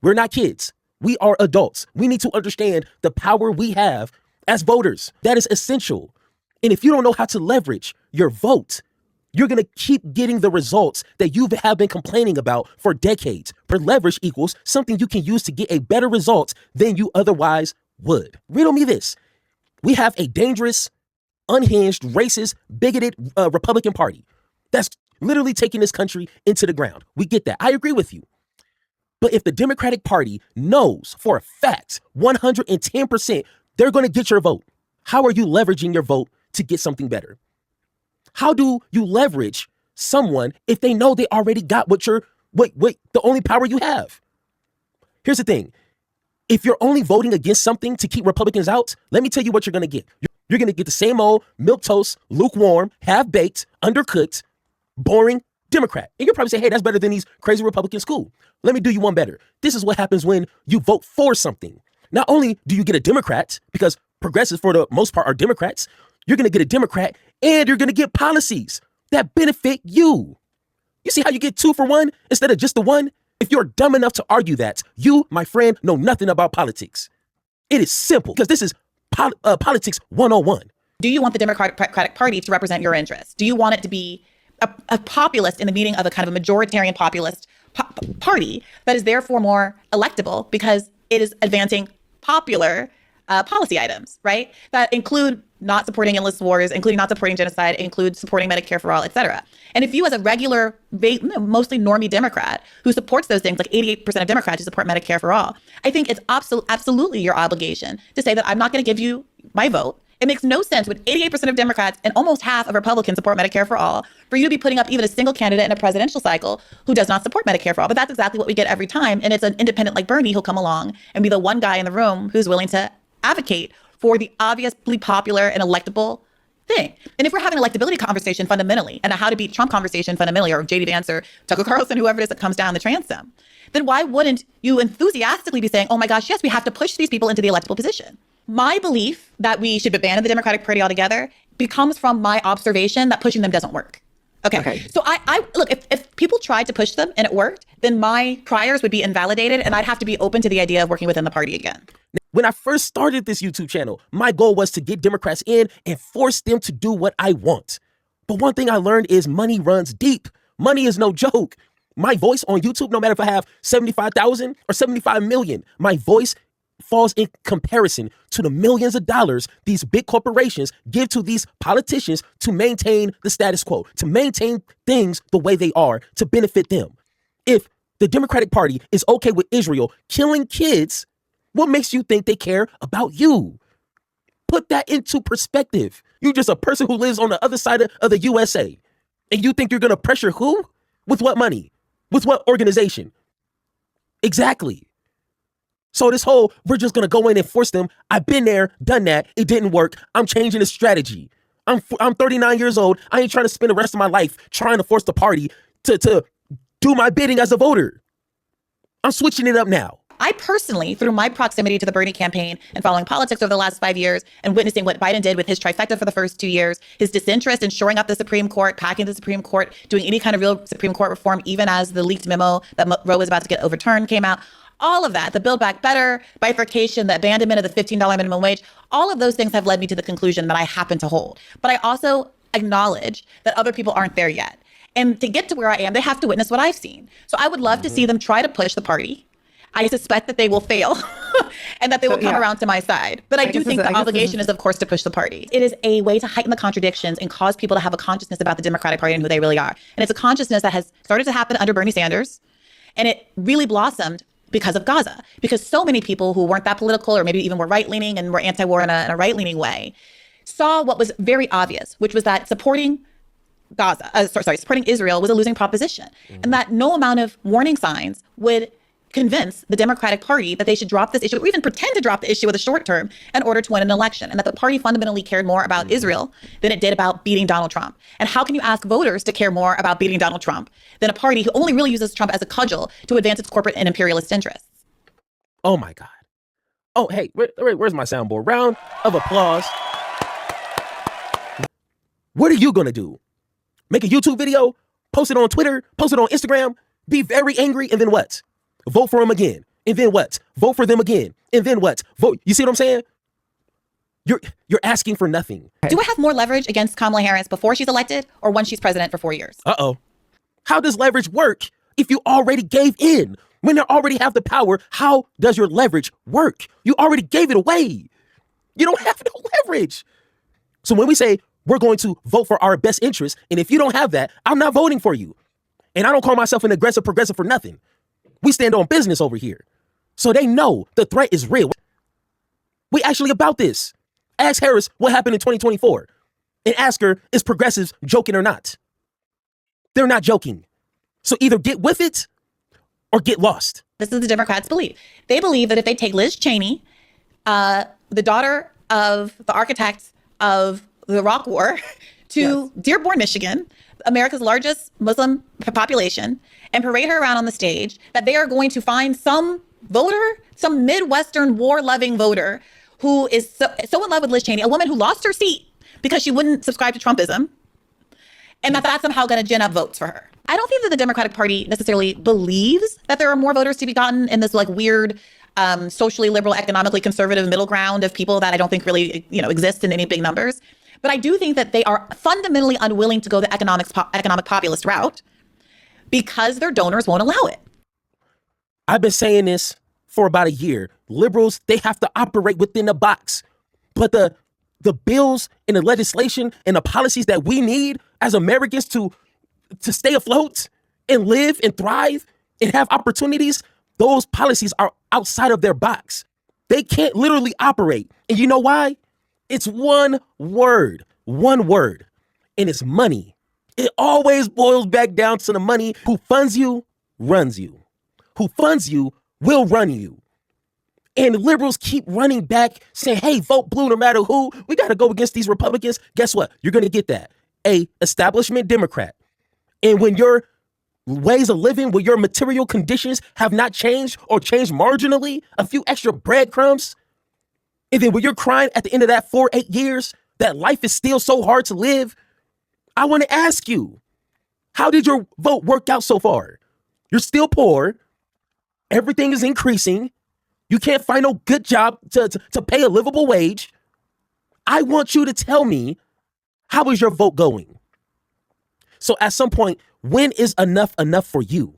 We're not kids. We are adults. We need to understand the power we have as voters. That is essential. And if you don't know how to leverage your vote, you're going to keep getting the results that you have been complaining about for decades. For leverage equals something you can use to get a better result than you otherwise would. Riddle me this. We have a dangerous, unhinged, racist, bigoted Republican Party that's literally taking this country into the ground. We get that. I agree with you. But if the Democratic Party knows for a fact, 110%, they're going to get your vote, how are you leveraging your vote to get something better? How do you leverage someone if they know they already got what the only power you have? Here's the thing. If you're only voting against something to keep Republicans out, let me tell you what you're going to get. You're going to get the same old milquetoast, lukewarm, half-baked, undercooked, boring Democrat. And you'll probably say, hey, that's better than these crazy Republicans. Cool. Let me do you one better. This is what happens when you vote for something. Not only do you get a Democrat, because progressives for the most part are Democrats, you're going to get a Democrat and you're going to get policies that benefit you. You see how you get 2 for 1 instead of just the one? If you're dumb enough to argue that, you, my friend, know nothing about politics. It is simple because this is politics 101. Do you want the Democratic Party to represent your interests? Do you want it to be a populist in the meaning of a kind of a majoritarian populist party that is therefore more electable because it is advancing popular policy items, right? That include not supporting endless wars, including not supporting genocide, include supporting Medicare for all, et cetera. And if you as a regular, mostly normie Democrat who supports those things, like 88% of Democrats who support Medicare for all, I think it's absolutely your obligation to say that I'm not going to give you my vote. It makes no sense when 88% of Democrats and almost half of Republicans support Medicare for all for you to be putting up even a single candidate in a presidential cycle who does not support Medicare for all. But that's exactly what we get every time. And it's an independent like Bernie who'll come along and be the one guy in the room who's willing to advocate for the obviously popular and electable thing. And if we're having an electability conversation fundamentally and a how to beat Trump conversation fundamentally, or JD Vance or Tucker Carlson, whoever it is that comes down the transom, then why wouldn't you enthusiastically be saying, oh my gosh, yes, we have to push these people into the electable position? My belief that we should abandon the Democratic Party altogether becomes from my observation that pushing them doesn't work. Okay. So I look, if people tried to push them and it worked, then my priors would be invalidated and I'd have to be open to the idea of working within the party again. When I first started this YouTube channel, my goal was to get Democrats in and force them to do what I want. But one thing I learned is money runs deep. Money is no joke. My voice on YouTube, no matter if I have 75,000 or 75 million, my voice falls in comparison to the millions of dollars these big corporations give to these politicians to maintain the status quo, to maintain things the way they are, to benefit them. If the Democratic Party is okay with Israel killing kids, what makes you think they care about you? Put that into perspective. You're just a person who lives on the other side of the USA. And you think you're going to pressure who? With what money? With what organization? Exactly. So this whole, we're just going to go in and force them. I've been there, done that. It didn't work. I'm changing the strategy. I'm 39 years old. I ain't trying to spend the rest of my life trying to force the party to do my bidding as a voter. I'm switching it up now. I personally, through my proximity to the Bernie campaign and following politics over the last 5 years and witnessing what Biden did with his trifecta for the first 2 years, his disinterest in shoring up the Supreme Court, packing the Supreme Court, doing any kind of real Supreme Court reform, even as the leaked memo that Roe was about to get overturned came out, all of that, the Build Back Better, bifurcation, the abandonment of the $15 minimum wage, all of those things have led me to the conclusion that I happen to hold. But I also acknowledge that other people aren't there yet. And to get to where I am, they have to witness what I've seen. So I would love to see them try to push the party. I suspect that they will fail and that they will come around to my side. But I do think the obligation is, of course, to push the party. It is a way to heighten the contradictions and cause people to have a consciousness about the Democratic Party and who they really are. And it's a consciousness that has started to happen under Bernie Sanders. And it really blossomed because of Gaza, because so many people who weren't that political or maybe even were right-leaning and were anti-war in a right-leaning way saw what was very obvious, which was that supporting supporting Israel was a losing proposition. And that no amount of warning signs would convince the Democratic Party that they should drop this issue or even pretend to drop the issue in the short term in order to win an election, and that the party fundamentally cared more about Israel than it did about beating Donald Trump. And how can you ask voters to care more about beating Donald Trump than a party who only really uses Trump as a cudgel to advance its corporate and imperialist interests? Oh my God. Oh, hey, where's my soundboard? Round of applause. What are you going to do? Make a YouTube video, post it on Twitter, post it on Instagram, be very angry, and then what? Vote for him again. And then what? Vote for them again. And then what? Vote. You see what I'm saying? You're asking for nothing. Do I have more leverage against Kamala Harris before she's elected or once she's president for 4 years? Uh-oh. How does leverage work if you already gave in? When they already have the power, how does your leverage work? You already gave it away. You don't have no leverage. So when we say we're going to vote for our best interest, and if you don't have that, I'm not voting for you. And I don't call myself an aggressive progressive for nothing. We stand on business over here. So they know the threat is real. We actually about this. Ask Harris what happened in 2024 and ask her, is progressives joking or not? They're not joking. So either get with it or get lost. This is the Democrats' belief. They believe that if they take Liz Cheney, the daughter of the architect of the Iraq War, to Dearborn, Michigan, America's largest Muslim population, and parade her around on the stage, that they are going to find some voter, some Midwestern war-loving voter who is so in love with Liz Cheney, a woman who lost her seat because she wouldn't subscribe to Trumpism, and that's somehow going to gin up votes for her. I don't think that the Democratic Party necessarily believes that there are more voters to be gotten in this like weird, socially liberal, economically conservative middle ground of people that I don't think really, exist in any big numbers. But I do think that they are fundamentally unwilling to go the economic populist route because their donors won't allow it. I've been saying this for about a year. Liberals, they have to operate within the box. But the bills and the legislation and the policies that we need as Americans to stay afloat and live and thrive and have opportunities, those policies are outside of their box. They can't literally operate. And you know why? It's one word, and it's money. It always boils back down to the money. Who funds you, runs you. Who funds you will run you. And liberals keep running back saying, hey, vote blue no matter who. We got to go against these Republicans. Guess what? You're going to get that. A establishment Democrat. And when your ways of living, when your material conditions have not changed or changed marginally, a few extra breadcrumbs, and then when you're crying at the end of that 8 years, that life is still so hard to live, I want to ask you, how did your vote work out so far? You're still poor. Everything is increasing. You can't find no good job to pay a livable wage. I want you to tell me, how is your vote going? So at some point, when is enough for you?